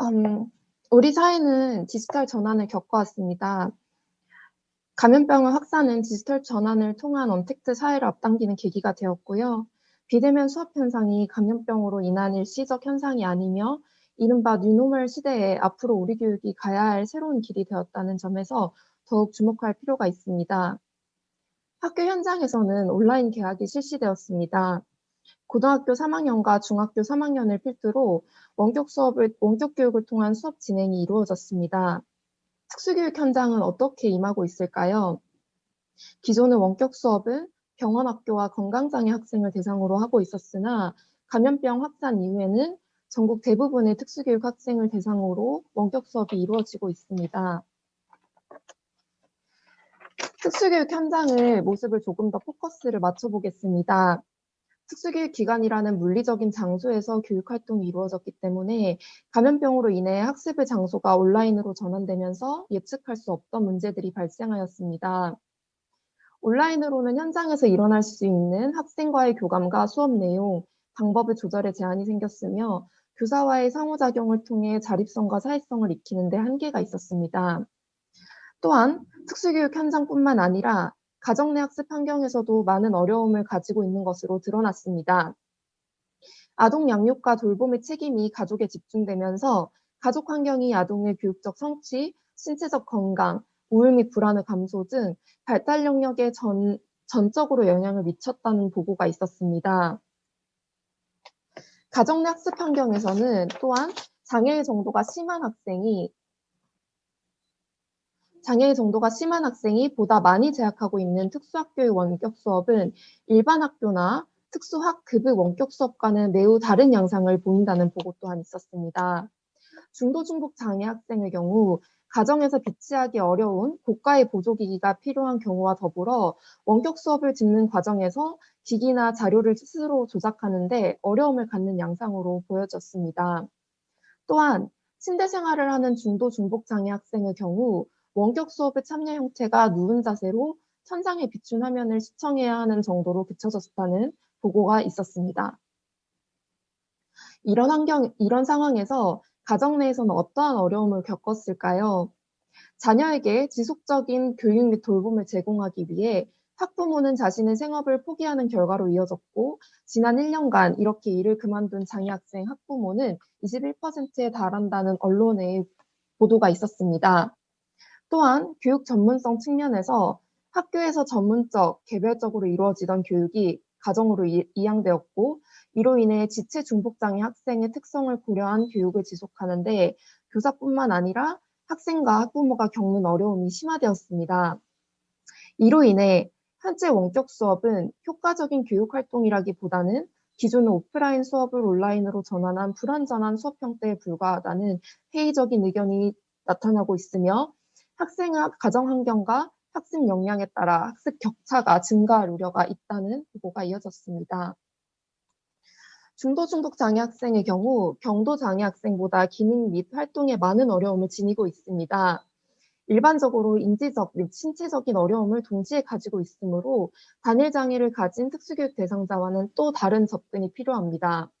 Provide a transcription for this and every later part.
음, 우리 사회는 디지털 전환을 겪어왔습니다. 감염병의 확산은 디지털 전환을 통한 언택트 사회를 앞당기는 계기가 되었고요. 비대면 수업 현상이 감염병으로 인한 일시적 현상이 아니며 이른바 뉴노멀 시대에 앞으로 우리 교육이 가야 할 새로운 길이 되었다는 점에서 더욱 주목할 필요가 있습니다. 학교 현장에서는 온라인 개학이 실시되었습니다. 고등학교 3학년과 중학교 3학년을 필두로 원격 교육을 통한 수업 진행이 이루어졌습니다. 특수교육 현장은 어떻게 임하고 있을까요? 기존의 원격 수업은 병원 학교와 건강장애 학생을 대상으로 하고 있었으나 감염병 확산 이후에는 전국 대부분의 특수교육 학생을 대상으로 원격 수업이 이루어지고 있습니다. 특수교육 현장의 모습을 조금 더 포커스를 맞춰보겠습니다. 특수교육 기관이라는 물리적인 장소에서 교육 활동이 이루어졌기 때문에 감염병으로 인해 학습의 장소가 온라인으로 전환되면서 예측할 수 없던 문제들이 발생하였습니다. 온라인으로는 현장에서 일어날 수 있는 학생과의 교감과 수업 내용, 방법의 조절에 제한이 생겼으며 교사와의 상호작용을 통해 자립성과 사회성을 익히는 데 한계가 있었습니다. 또한 특수교육 현장뿐만 아니라 가정 내 학습 환경에서도 많은 어려움을 가지고 있는 것으로 드러났습니다. 아동 양육과 돌봄의 책임이 가족에 집중되면서 가족 환경이 아동의 교육적 성취, 신체적 건강, 우울 및 불안의 감소 등 발달 영역에 전적으로 영향을 미쳤다는 보고가 있었습니다. 가정 내 학습 환경에서는 또한 장애의 정도가 심한 학생이 보다 많이 재학하고 있는 특수학교의 원격 수업은 일반 학교나 특수학급의 원격 수업과는 매우 다른 양상을 보인다는 보고 또한 있었습니다. 중도 중복 장애 학생의 경우 가정에서 비치하기 어려운 고가의 보조기기가 필요한 경우와 더불어 원격 수업을 듣는 과정에서 기기나 자료를 스스로 조작하는데 어려움을 갖는 양상으로 보여졌습니다. 또한 침대 생활을 하는 중도 중복 장애 학생의 경우 원격 수업의 참여 형태가 누운 자세로 천장에 비춘 화면을 시청해야 하는 정도로 비춰졌다는 보고가 있었습니다. 이런 상황에서 가정 내에서는 어떠한 어려움을 겪었을까요? 자녀에게 지속적인 교육 및 돌봄을 제공하기 위해 학부모는 자신의 생업을 포기하는 결과로 이어졌고, 지난 1년간 이렇게 일을 그만둔 장애 학생 학부모는 21%에 달한다는 언론의 보도가 있었습니다. 또한 교육 전문성 측면에서 학교에서 전문적, 개별적으로 이루어지던 교육이 가정으로 이양되었고, 이로 인해 지체 중복장애 학생의 특성을 고려한 교육을 지속하는데 교사뿐만 아니라 학생과 학부모가 겪는 어려움이 심화되었습니다. 이로 인해 현재 원격 수업은 효과적인 교육 활동이라기보다는 기존의 오프라인 수업을 온라인으로 전환한 불완전한 수업 형태에 불과하다는 회의적인 의견이 나타나고 있으며 학생의 가정 환경과 학습 역량에 따라 학습 격차가 증가할 우려가 있다는 보고가 이어졌습니다. 중도 중독 장애 학생의 경우 경도 장애 학생보다 기능 및 활동에 많은 어려움을 지니고 있습니다. 일반적으로 인지적 및 신체적인 어려움을 동시에 가지고 있으므로 단일 장애를 가진 특수교육 대상자와는 또 다른 접근이 필요합니다.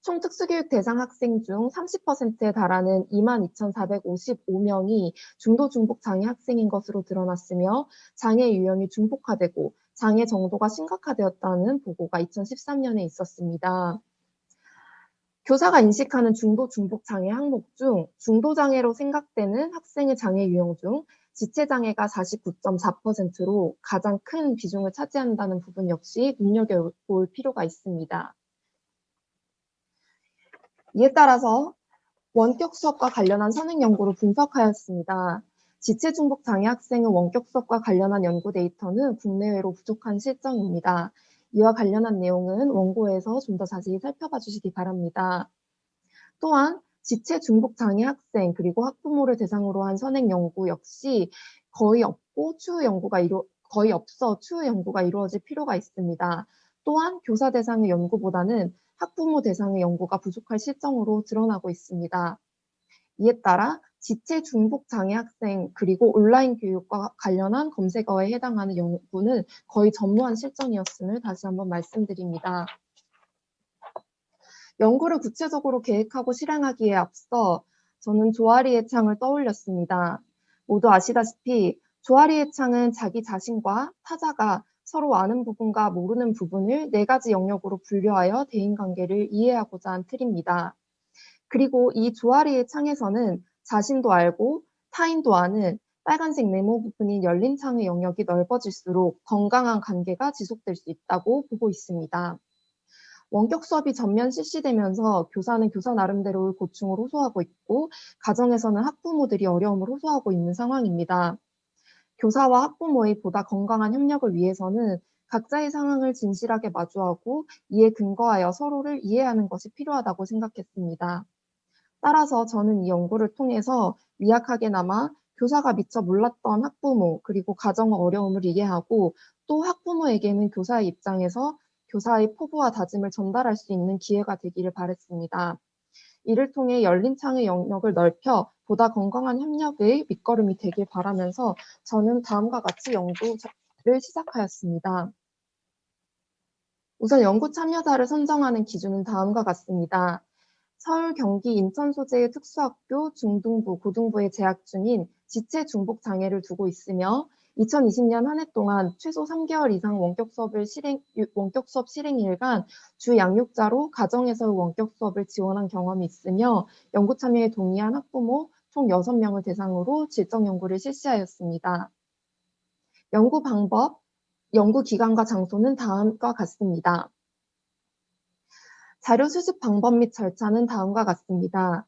총 특수교육 대상 학생 중 30%에 달하는 22,455명이 중도 중복 장애 학생인 것으로 드러났으며 장애 유형이 중복화되고 장애 정도가 심각화되었다는 보고가 2013년에 있었습니다. 교사가 인식하는 중도 중복 장애 항목 중 중도 장애로 생각되는 학생의 장애 유형 중 지체 장애가 49.4%로 가장 큰 비중을 차지한다는 부분 역시 눈여겨볼 필요가 있습니다. 이에 따라서 원격 수업과 관련한 선행 연구를 분석하였습니다. 지체 중복 장애 학생의 원격 수업과 관련한 연구 데이터는 국내외로 부족한 실정입니다. 이와 관련한 내용은 원고에서 좀 더 자세히 살펴봐 주시기 바랍니다. 또한 지체 중복 장애 학생 그리고 학부모를 대상으로 한 선행 연구 역시 거의 없어 추후 연구가 이루어질 필요가 있습니다. 또한 교사 대상의 연구보다는 학부모 대상의 연구가 부족할 실정으로 드러나고 있습니다. 이에 따라 지체 중복 장애 학생 그리고 온라인 교육과 관련한 검색어에 해당하는 연구는 거의 전무한 실정이었음을 다시 한번 말씀드립니다. 연구를 구체적으로 계획하고 실행하기에 앞서 저는 조아리의 창을 떠올렸습니다. 모두 아시다시피 조아리의 창은 자기 자신과 타자가 서로 아는 부분과 모르는 부분을 네 가지 영역으로 분류하여 대인관계를 이해하고자 한 틀입니다. 그리고 이 조아리의 창에서는 자신도 알고 타인도 아는 빨간색 네모 부분인 열린 창의 영역이 넓어질수록 건강한 관계가 지속될 수 있다고 보고 있습니다. 원격 수업이 전면 실시되면서 교사는 교사 나름대로의 고충을 호소하고 있고 가정에서는 학부모들이 어려움을 호소하고 있는 상황입니다. 교사와 학부모의 보다 건강한 협력을 위해서는 각자의 상황을 진실하게 마주하고 이에 근거하여 서로를 이해하는 것이 필요하다고 생각했습니다. 따라서 저는 이 연구를 통해서 미약하게나마 교사가 미처 몰랐던 학부모 그리고 가정의 어려움을 이해하고 또 학부모에게는 교사의 입장에서 교사의 포부와 다짐을 전달할 수 있는 기회가 되기를 바랐습니다. 이를 통해 열린 창의 영역을 넓혀 보다 건강한 협력의 밑거름이 되길 바라면서 저는 다음과 같이 연구를 시작하였습니다. 우선 연구 참여자를 선정하는 기준은 다음과 같습니다. 서울, 경기, 인천 소재의 특수학교, 중등부, 고등부에 재학 중인 지체 중복 장애를 두고 있으며 2020년 한 해 동안 최소 3개월 이상 원격 수업 실행일간 주 양육자로 가정에서 원격 수업을 지원한 경험이 있으며 연구 참여에 동의한 학부모 총 6명을 대상으로 질적 연구를 실시하였습니다. 연구 방법, 연구 기간과 장소는 다음과 같습니다. 자료 수집 방법 및 절차는 다음과 같습니다.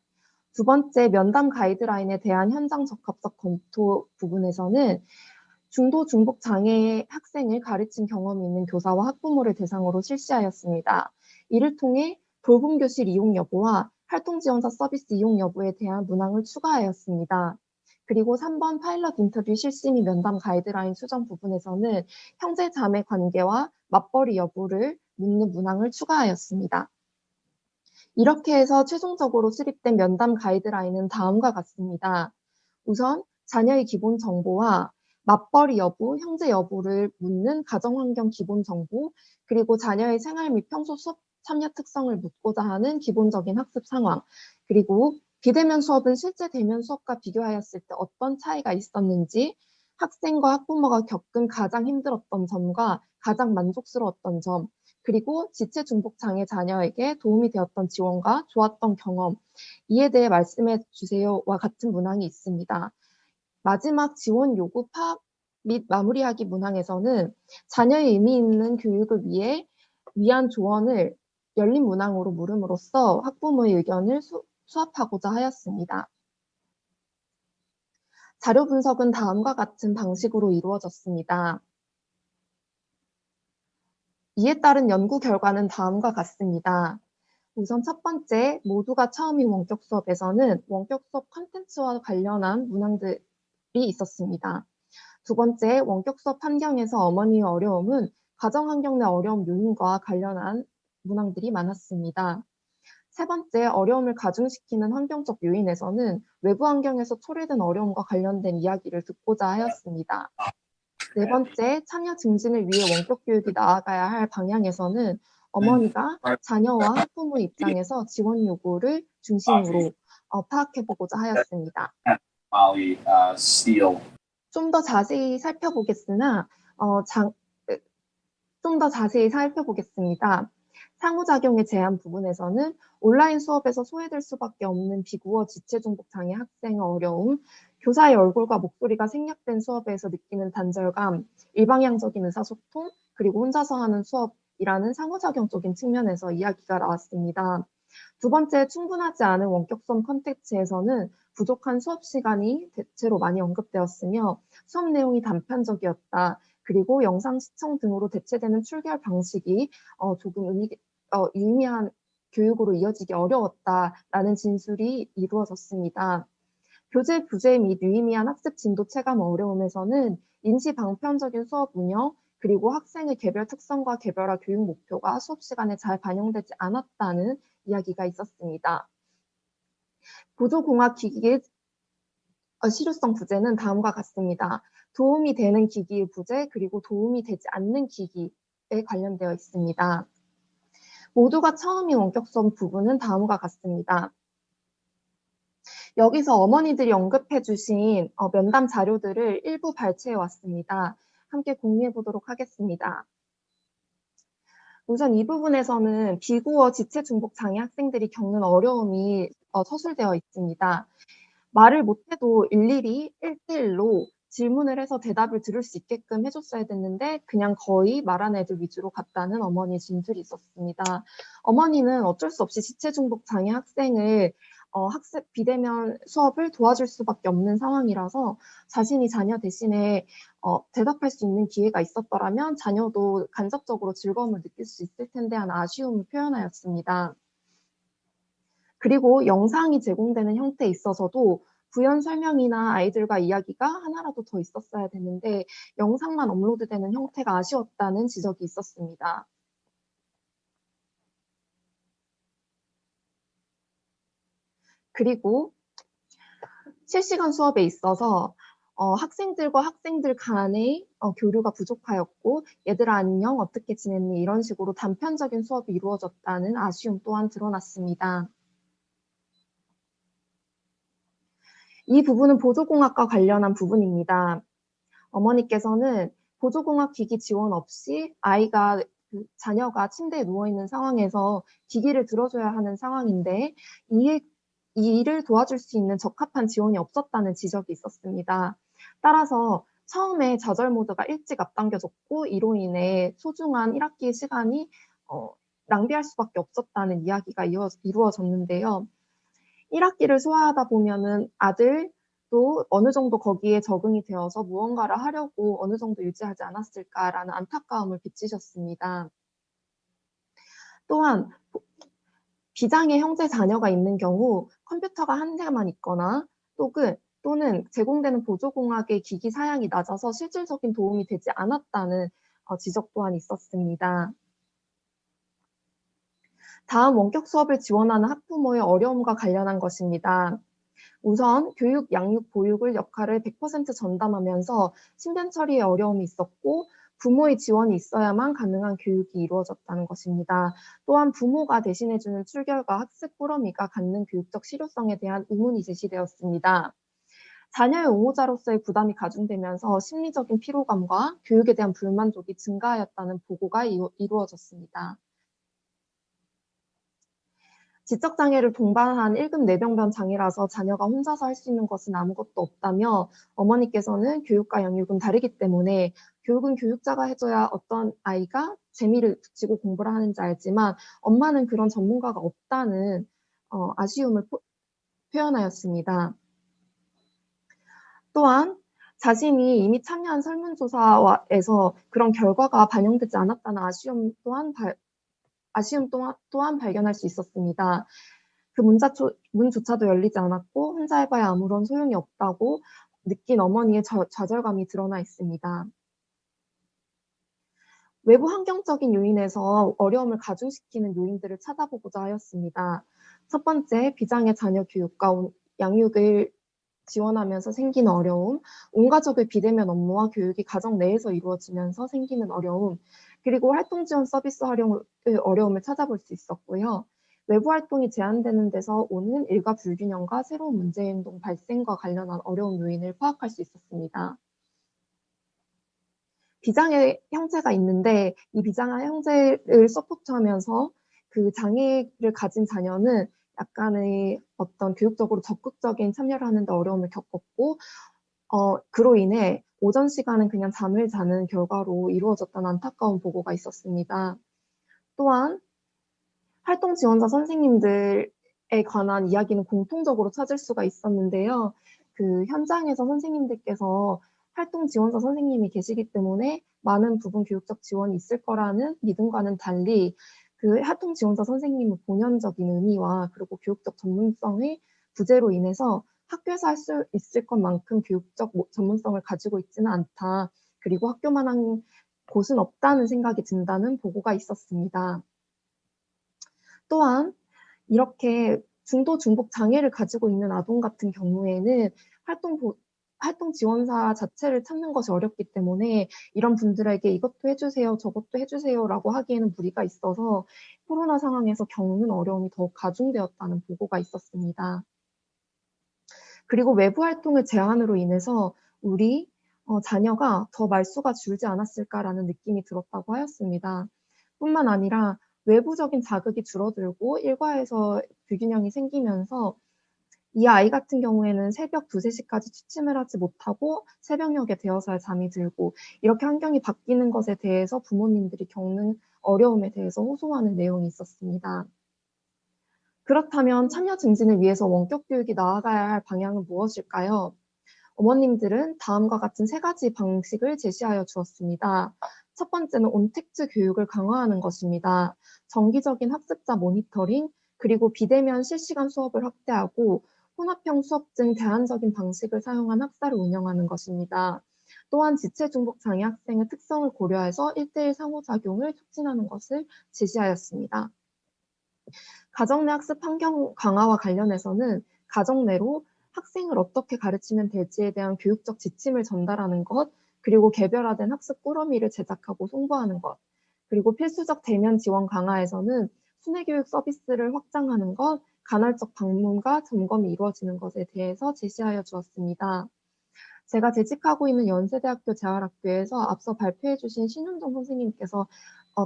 두 번째, 면담 가이드라인에 대한 현장 적합성 검토 부분에서는 중도 중복 장애 학생을 가르친 경험이 있는 교사와 학부모를 대상으로 실시하였습니다. 이를 통해 돌봄 교실 이용 여부와 활동 지원사 서비스 이용 여부에 대한 문항을 추가하였습니다. 그리고 3번 파일럿 인터뷰 실시 및 면담 가이드라인 수정 부분에서는 형제 자매 관계와 맞벌이 여부를 묻는 문항을 추가하였습니다. 이렇게 해서 최종적으로 수립된 면담 가이드라인은 다음과 같습니다. 우선 자녀의 기본 정보와 맞벌이 여부, 형제 여부를 묻는 가정환경 기본 정보, 그리고 자녀의 생활 및 평소 수업 참여 특성을 묻고자 하는 기본적인 학습 상황, 그리고 비대면 수업은 실제 대면 수업과 비교하였을 때 어떤 차이가 있었는지, 학생과 학부모가 겪은 가장 힘들었던 점과 가장 만족스러웠던 점, 그리고 지체 중복 장애 자녀에게 도움이 되었던 지원과 좋았던 경험, 이에 대해 말씀해 주세요와 같은 문항이 있습니다. 마지막 지원 요구 파악 및 마무리하기 문항에서는 자녀의 의미 있는 교육을 위한 조언을 열린 문항으로 물음으로써 학부모의 의견을 수합하고자 하였습니다. 자료 분석은 다음과 같은 방식으로 이루어졌습니다. 이에 따른 연구 결과는 다음과 같습니다. 우선 첫 번째, 모두가 처음인 원격 수업에서는 원격 수업 콘텐츠와 관련한 문항들이 있었습니다. 두 번째, 원격 수업 환경에서 어머니의 어려움은 가정 환경 내 어려움 요인과 관련한 문항들이 많았습니다. 세 번째, 어려움을 가중시키는 환경적 요인에서는 외부 환경에서 초래된 어려움과 관련된 이야기를 듣고자 하였습니다. 네 번째, 참여 증진을 위해 원격 교육이 나아가야 할 방향에서는 어머니가 자녀와 학부모 입장에서 지원 요구를 중심으로 파악해보고자 하였습니다. 좀 더 자세히 살펴보겠습니다. 상호작용의 제한 부분에서는 온라인 수업에서 소외될 수밖에 없는 비국어 지체 중복 장애 학생의 어려움, 교사의 얼굴과 목소리가 생략된 수업에서 느끼는 단절감, 일방향적인 의사소통, 그리고 혼자서 하는 수업이라는 상호작용적인 측면에서 이야기가 나왔습니다. 두 번째, 충분하지 않은 원격 수업 콘텐츠에서는 부족한 수업 시간이 대체로 많이 언급되었으며 수업 내용이 단편적이었다. 그리고 영상 시청 등으로 대체되는 출결 방식이 조금 유의미한 교육으로 이어지기 어려웠다라는 진술이 이루어졌습니다. 교재 부재 및 유의미한 학습 진도 체감 어려움에서는 인지 방편적인 수업 운영, 그리고 학생의 개별 특성과 개별화 교육 목표가 수업 시간에 잘 반영되지 않았다는 이야기가 있었습니다. 보조공학기기의 실효성 부재는 다음과 같습니다. 도움이 되는 기기의 부재, 그리고 도움이 되지 않는 기기에 관련되어 있습니다. 모두가 처음인 원격 수업 부분은 다음과 같습니다. 여기서 어머니들이 언급해 주신 면담 자료들을 일부 발췌해 왔습니다. 함께 공유해 보도록 하겠습니다. 우선 이 부분에서는 비구어 지체 중복 장애 학생들이 겪는 어려움이 서술되어 있습니다. 말을 못해도 일일이 1대1로 질문을 해서 대답을 들을 수 있게끔 해줬어야 됐는데 그냥 거의 말하는 애들 위주로 갔다는 어머니의 진술이 있었습니다. 어머니는 어쩔 수 없이 지체 중복 장애 학생을 학습 비대면 수업을 도와줄 수밖에 없는 상황이라서 자신이 자녀 대신에 대답할 수 있는 기회가 있었더라면 자녀도 간접적으로 즐거움을 느낄 수 있을 텐데 하는 아쉬움을 표현하였습니다. 그리고 영상이 제공되는 형태에 있어서도 부연 설명이나 아이들과 이야기가 하나라도 더 있었어야 되는데 영상만 업로드되는 형태가 아쉬웠다는 지적이 있었습니다. 그리고 실시간 수업에 있어서 학생들과 학생들 간의 교류가 부족하였고 얘들아 안녕 어떻게 지냈니 이런 식으로 단편적인 수업이 이루어졌다는 아쉬움 또한 드러났습니다. 이 부분은 보조공학과 관련한 부분입니다. 어머니께서는 보조공학 기기 지원 없이 아이가 자녀가 침대에 누워있는 상황에서 기기를 들어줘야 하는 상황인데 이 일을 도와줄 수 있는 적합한 지원이 없었다는 지적이 있었습니다. 따라서 처음에 좌절 모드가 일찍 앞당겨졌고 이로 인해 소중한 1학기 시간이 낭비할 수밖에 없었다는 이야기가 이루어졌는데요. 1학기를 소화하다 보면은 아들도 어느 정도 거기에 적응이 되어서 무언가를 하려고 어느 정도 유지하지 않았을까라는 안타까움을 비치셨습니다. 또한 비장애 형제 자녀가 있는 경우 컴퓨터가 한 대만 있거나 또는 제공되는 보조공학의 기기 사양이 낮아서 실질적인 도움이 되지 않았다는 지적 또한 있었습니다. 다음 원격 수업을 지원하는 학부모의 어려움과 관련한 것입니다. 우선 교육, 양육, 보육을 역할을 100% 전담하면서 신변 처리에 어려움이 있었고 부모의 지원이 있어야만 가능한 교육이 이루어졌다는 것입니다. 또한 부모가 대신해주는 출결과 학습 꾸러미가 갖는 교육적 실효성에 대한 의문이 제시되었습니다. 자녀의 옹호자로서의 부담이 가중되면서 심리적인 피로감과 교육에 대한 불만족이 증가하였다는 보고가 이루어졌습니다. 지적장애를 동반한 1급 뇌병변 장애라서 자녀가 혼자서 할 수 있는 것은 아무것도 없다며 어머니께서는 교육과 양육은 다르기 때문에 교육은 교육자가 해줘야 어떤 아이가 재미를 붙이고 공부를 하는지 알지만 엄마는 그런 전문가가 없다는 아쉬움을 표현하였습니다. 또한 자신이 이미 참여한 설문조사에서 그런 결과가 반영되지 않았다는 아쉬움 또한 발견할 수 있었습니다. 그 문조차도 열리지 않았고 혼자 해봐야 아무런 소용이 없다고 느낀 어머니의 좌절감이 드러나 있습니다. 외부 환경적인 요인에서 어려움을 가중시키는 요인들을 찾아보고자 하였습니다. 첫 번째, 비장애 자녀 교육과 양육을 지원하면서 생기는 어려움, 온 가족의 비대면 업무와 교육이 가정 내에서 이루어지면서 생기는 어려움, 그리고 활동 지원 서비스 활용의 어려움을 찾아볼 수 있었고요. 외부 활동이 제한되는 데서 오는 일과 불균형과 새로운 문제 행동 발생과 관련한 어려운 요인을 파악할 수 있었습니다. 비장애 형제가 있는데 이 비장애 형제를 서포트하면서 그 장애를 가진 자녀는 약간의 어떤 교육적으로 적극적인 참여를 하는데 어려움을 겪었고 그로 인해 오전 시간은 그냥 잠을 자는 결과로 이루어졌다는 안타까운 보고가 있었습니다. 또한 활동 지원자 선생님들에 관한 이야기는 공통적으로 찾을 수가 있었는데요. 그 현장에서 선생님들께서 활동 지원자 선생님이 계시기 때문에 많은 부분 교육적 지원이 있을 거라는 믿음과는 달리 그 활동 지원자 선생님의 본연적인 의미와 그리고 교육적 전문성의 부재로 인해서 학교에서 할 수 있을 것만큼 교육적 전문성을 가지고 있지는 않다. 그리고 학교만한 곳은 없다는 생각이 든다는 보고가 있었습니다. 또한 이렇게 중도 중복 장애를 가지고 있는 아동 같은 경우에는 활동 활동 지원사 자체를 찾는 것이 어렵기 때문에 이런 분들에게 이것도 해주세요, 저것도 해주세요라고 하기에는 무리가 있어서 코로나 상황에서 겪는 어려움이 더욱 가중되었다는 보고가 있었습니다. 그리고 외부 활동의 제한으로 인해서 우리 자녀가 더 말수가 줄지 않았을까라는 느낌이 들었다고 하였습니다. 뿐만 아니라 외부적인 자극이 줄어들고 일과에서 불균형이 생기면서 이 아이 같은 경우에는 새벽 2-3시까지 취침을 하지 못하고 새벽녘에 되어서야 잠이 들고 이렇게 환경이 바뀌는 것에 대해서 부모님들이 겪는 어려움에 대해서 호소하는 내용이 있었습니다. 그렇다면 참여 증진을 위해서 원격 교육이 나아가야 할 방향은 무엇일까요? 어머님들은 다음과 같은 3가지 방식을 제시하여 주었습니다. 첫 번째는 온택트 교육을 강화하는 것입니다. 정기적인 학습자 모니터링, 그리고 비대면 실시간 수업을 확대하고 혼합형 수업 등 대안적인 방식을 사용한 학사를 운영하는 것입니다. 또한 지체 중복 장애 학생의 특성을 고려해서 1:1 상호작용을 촉진하는 것을 제시하였습니다. 가정 내 학습 환경 강화와 관련해서는 가정 내로 학생을 어떻게 가르치면 될지에 대한 교육적 지침을 전달하는 것, 그리고 개별화된 학습 꾸러미를 제작하고 송부하는 것, 그리고 필수적 대면 지원 강화에서는 순회교육 서비스를 확장하는 것, 간헐적 방문과 점검이 이루어지는 것에 대해서 제시하여 주었습니다. 제가 재직하고 있는 연세대학교 재활학교에서 앞서 발표해 주신 신윤정 선생님께서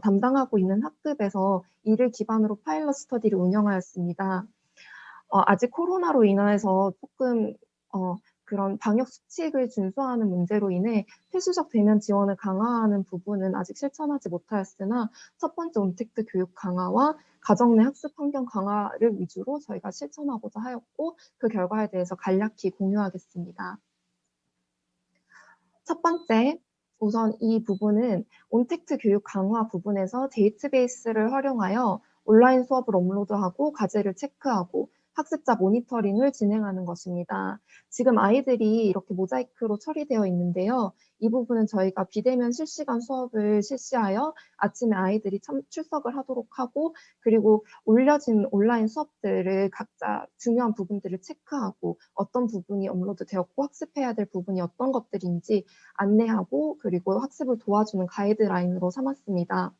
담당하고 있는 학급에서 이를 기반으로 파일럿 스터디를 운영하였습니다. 아직 코로나로 인해서 조금 그런 방역 수칙을 준수하는 문제로 인해 필수적 대면 지원을 강화하는 부분은 아직 실천하지 못하였으나 첫 번째 온택트 교육 강화와 가정 내 학습 환경 강화를 위주로 저희가 실천하고자 하였고 그 결과에 대해서 간략히 공유하겠습니다. 첫 번째, 우선 이 부분은 온택트 교육 강화 부분에서 데이터베이스를 활용하여 온라인 수업을 업로드하고 과제를 체크하고 학습자 모니터링을 진행하는 것입니다. 지금 아이들이 이렇게 모자이크로 처리되어 있는데요. 이 부분은 저희가 비대면 실시간 수업을 실시하여 아침에 아이들이 출석을 하도록 하고 그리고 올려진 온라인 수업들을 각자 중요한 부분들을 체크하고 어떤 부분이 업로드되었고 학습해야 될 부분이 어떤 것들인지 안내하고 그리고 학습을 도와주는 가이드라인으로 삼았습니다.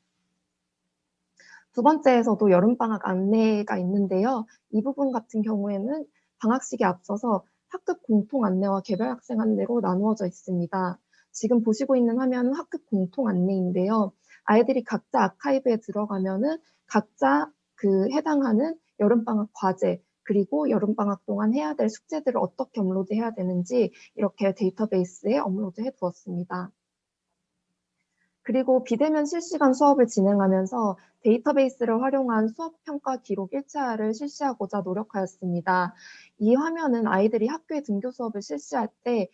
두 번째에서도 여름방학 안내가 있는데요. 이 부분 같은 경우에는 방학식에 앞서서 학급 공통 안내와 개별 학생 안내로 나누어져 있습니다. 지금 보시고 있는 화면은 학급 공통 안내인데요. 아이들이 각자 아카이브에 들어가면은 각자 그 해당하는 여름방학 과제, 그리고 여름방학 동안 해야 될 숙제들을 어떻게 업로드해야 되는지 이렇게 데이터베이스에 업로드해 두었습니다. 그리고 비대면 실시간 수업을 진행하면서 데이터베이스를 활용한 수업 평가 기록 일차를 실시하고자 노력하였습니다. 이 화면은 아이들이 학교에 등교 수업을 실시할 때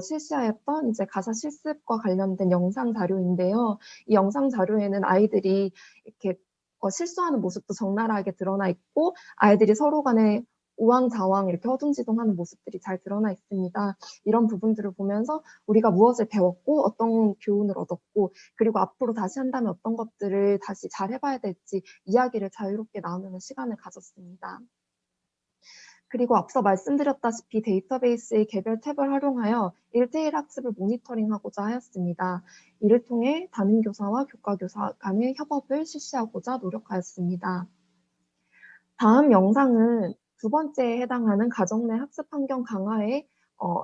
실시하였던 이제 가사 실습과 관련된 영상 자료인데요. 이 영상 자료에는 아이들이 이렇게 실수하는 모습도 적나라하게 드러나 있고 아이들이 서로 간에 우왕좌왕 이렇게 허둥지둥하는 모습들이 잘 드러나 있습니다. 이런 부분들을 보면서 우리가 무엇을 배웠고 어떤 교훈을 얻었고 그리고 앞으로 다시 한다면 어떤 것들을 다시 잘 해봐야 될지 이야기를 자유롭게 나누는 시간을 가졌습니다. 그리고 앞서 말씀드렸다시피 데이터베이스의 개별 탭을 활용하여 1:1 학습을 모니터링하고자 하였습니다. 이를 통해 담임교사와 교과교사 간의 협업을 실시하고자 노력하였습니다. 다음 영상은 두 번째에 해당하는 가정 내 학습 환경 강화에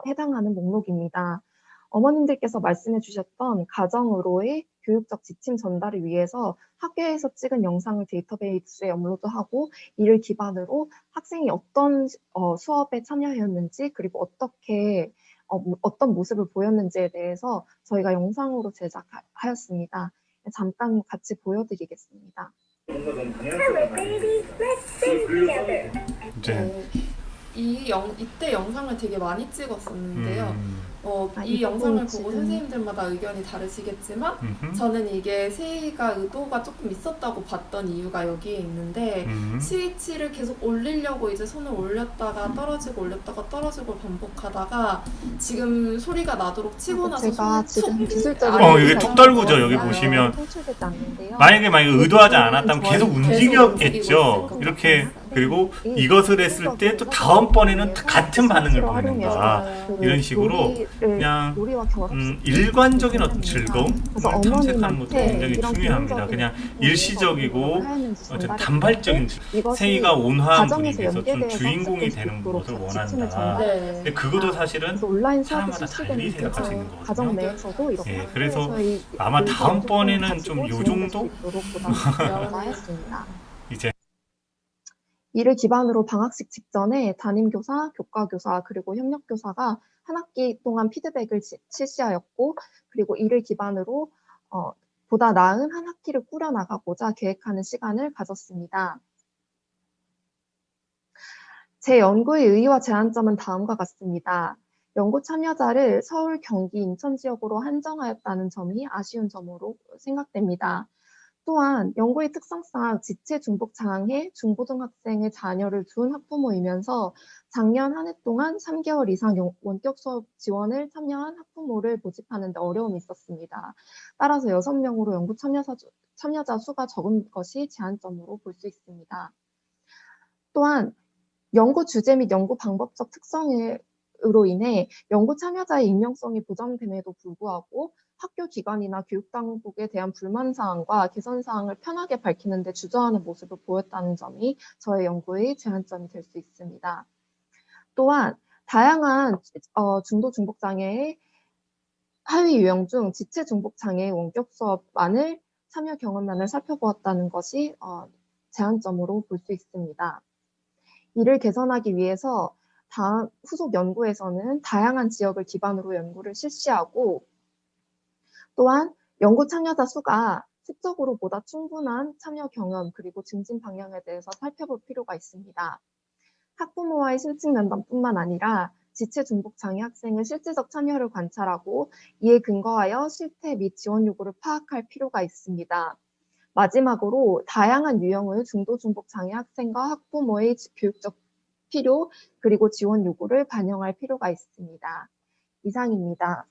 해당하는 목록입니다. 어머님들께서 말씀해 주셨던 가정으로의 교육적 지침 전달을 위해서 학교에서 찍은 영상을 데이터베이스에 업로드하고 이를 기반으로 학생이 어떤 수업에 참여하였는지 그리고 어떻게 어떤 모습을 보였는지에 대해서 저희가 영상으로 제작하였습니다. 잠깐 같이 보여드리겠습니다. 이제 이때 영상을 되게 많이 찍었었는데요. 이 이 영상을 부분 보고 지금 선생님들마다 의견이 다르시겠지만 음흠. 저는 이게 시위가 의도가 조금 있었다고 봤던 이유가 여기에 있는데 스위치를 계속 올리려고 이제 손을 올렸다가 떨어지고 올렸다가 떨어지고 반복하다가 지금 소리가 나도록 치고 나서 제가 손을 지금 툭 기술적으로 이게 툭 떨구죠. 여기 보시면 통출되지 않는데요. 만약에 의도하지 않았다면 저희 계속 계속 움직였겠죠. 움직이고 있을 것 이렇게 같아요. 그리고 학생들이 이것을 했을 때 전문적인 또 활동을 다음번에는 위해서 같은 반응을 CH로 보이는가, 맞아요. 이런 식으로 그냥 놀이와 결합시키는 일관적인 어떤 공간입니다. 그래서 즐거움을 탐색하는 것도 네. 어머님한테 굉장히 이런 중요합니다. 기능적인 그냥 활동을 위해서 어떤 노력을 일시적이고 하였는지 어떤 전달이 단발적인 되었고, 이것이 생이가 온화한 가정에서 분위기에서 좀 연계되어서 주인공이 학습될 수 되는 있도록 것을 지침을 원한다. 전달하게 네. 근데 그것도 되었습니다. 사실은 그래서 온라인 수업이 사람마다 달리 실시되는 생각할 수 이후로 있는 가정 거거든요. 내에서도 이렇게 예, 그래서 학교에서의 아마 교육의 연속성을 다음번에는 좀 가지고 요 진행될 수 정도 있도록 보다 하였습니다. 이제 이를 기반으로 방학식 직전에 담임교사, 교과교사, 그리고 협력교사가 한 학기 동안 피드백을 실시하였고, 그리고 이를 기반으로 보다 나은 한 학기를 꾸려나가고자 계획하는 시간을 가졌습니다. 제 연구의 의의와 제한점은 다음과 같습니다. 연구 참여자를 서울, 경기, 인천 지역으로 한정하였다는 점이 아쉬운 점으로 생각됩니다. 또한 연구의 특성상 지체 중복 장애 중고등학생의 자녀를 둔 학부모이면서 작년 한 해 동안 3개월 이상 원격 수업 지원을 참여한 학부모를 모집하는 데 어려움이 있었습니다. 따라서 6명으로 연구 참여자 수가 적은 것이 제한점으로 볼 수 있습니다. 또한 연구 주제 및 연구 방법적 특성으로 인해 연구 참여자의 익명성이 보장됨에도 불구하고 학교 기관이나 교육당국에 대한 불만 사항과 개선 사항을 편하게 밝히는 데 주저하는 모습을 보였다는 점이 저의 연구의 제한점이 될 수 있습니다. 또한 다양한 중도 중복 장애의 하위 유형 중 지체 중복 장애의 원격 수업만을 참여 경험만을 살펴보았다는 것이 제한점으로 볼 수 있습니다. 이를 개선하기 위해서 후속 연구에서는 다양한 지역을 기반으로 연구를 실시하고, 또한 연구 참여자 수가 수적으로 보다 충분한 참여 경험 그리고 증진 방향에 대해서 살펴볼 필요가 있습니다. 학부모와의 실직 면담뿐만 아니라 지체 중복 장애 학생의 실질적 참여를 관찰하고 이에 근거하여 실태 및 지원 요구를 파악할 필요가 있습니다. 마지막으로 다양한 유형의 중도 중복 장애 학생과 학부모의 교육적 필요 그리고 지원 요구를 반영할 필요가 있습니다. 이상입니다.